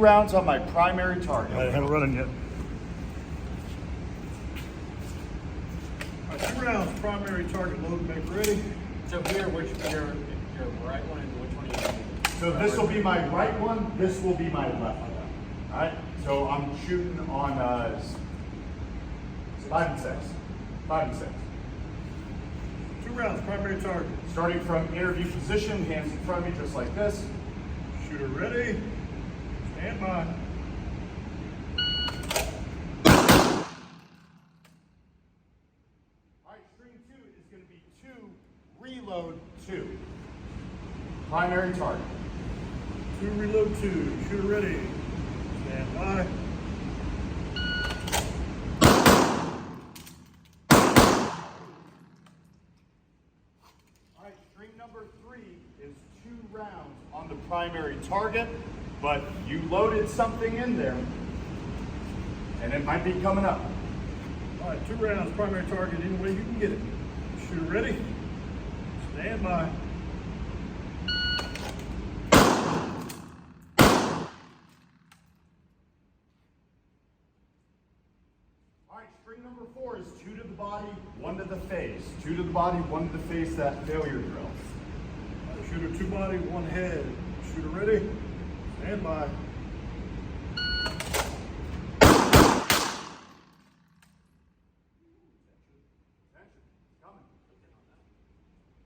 Rounds on my primary target. I haven't running yet. All right, 2 rounds, primary target, load, make ready. So here, which your right one and which one are you using? So this will be my right one, this will be my left one. All right, so I'm shooting on 5 and 6. 5 and 6. 2 rounds, primary target. Starting from interview position, hands in front of me just like this. Shooter ready. Stand by. All right, string 2 is going to be 2, reload 2. Primary target. 2, reload 2. Shooter ready. Stand by. All right, string number 3 is 2 rounds on the primary target, but you loaded something in there, and it might be coming up. All right, 2 rounds, primary target, any way you can get it. Shooter ready. Stand by. All right, string number 4 is 2 to the body, 1 to the face. 2 to the body, 1 to the face, that failure drill. All right, shooter 2 body, 1 head. Shooter ready. Stand by.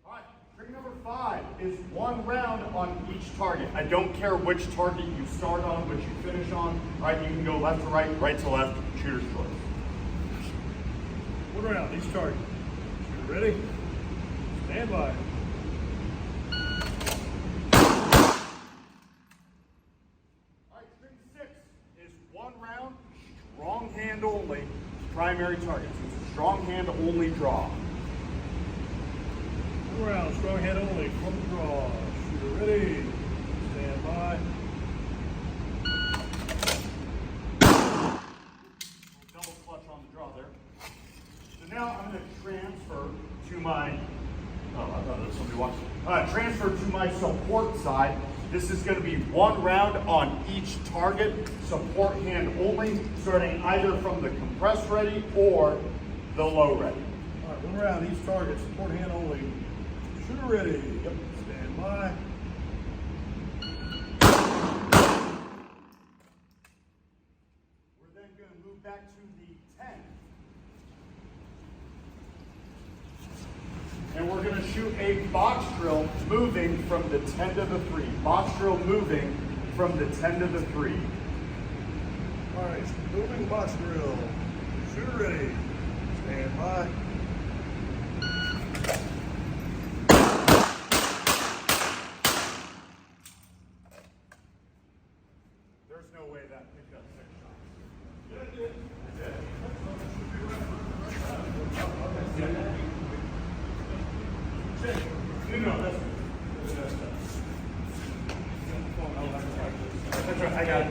All right, string number 5 is 1 round on each target. I don't care which target you start on, which you finish on. All right, you can go left to right, right to left, shooter's choice. 1 round, each target. Shooter ready. Stand by. All right, string 6 is 1 round, strong hand only, primary target. So it's a strong hand only draw. 1 round, strong hand only, from the draw. Shooter ready. Stand by. Double clutch on the draw there. So now I'm going to transfer to my, oh, I thought there was somebody watching. Transfer to my support side. This is going to be 1 round on each target, support hand only, starting either from the compressed ready or the low ready. All right, 1 round, each target, support hand only. Shooter ready. Yep. Stand by. We're then going to move back to the 10. And we're going to shoot a box drill moving from the 10 to the 3. Box drill moving from the 10 to the 3. All right, moving box drill. Shooter ready. Stand by. There's no way that picked up 6 shots. Yeah, it did. No, that's right. I got it.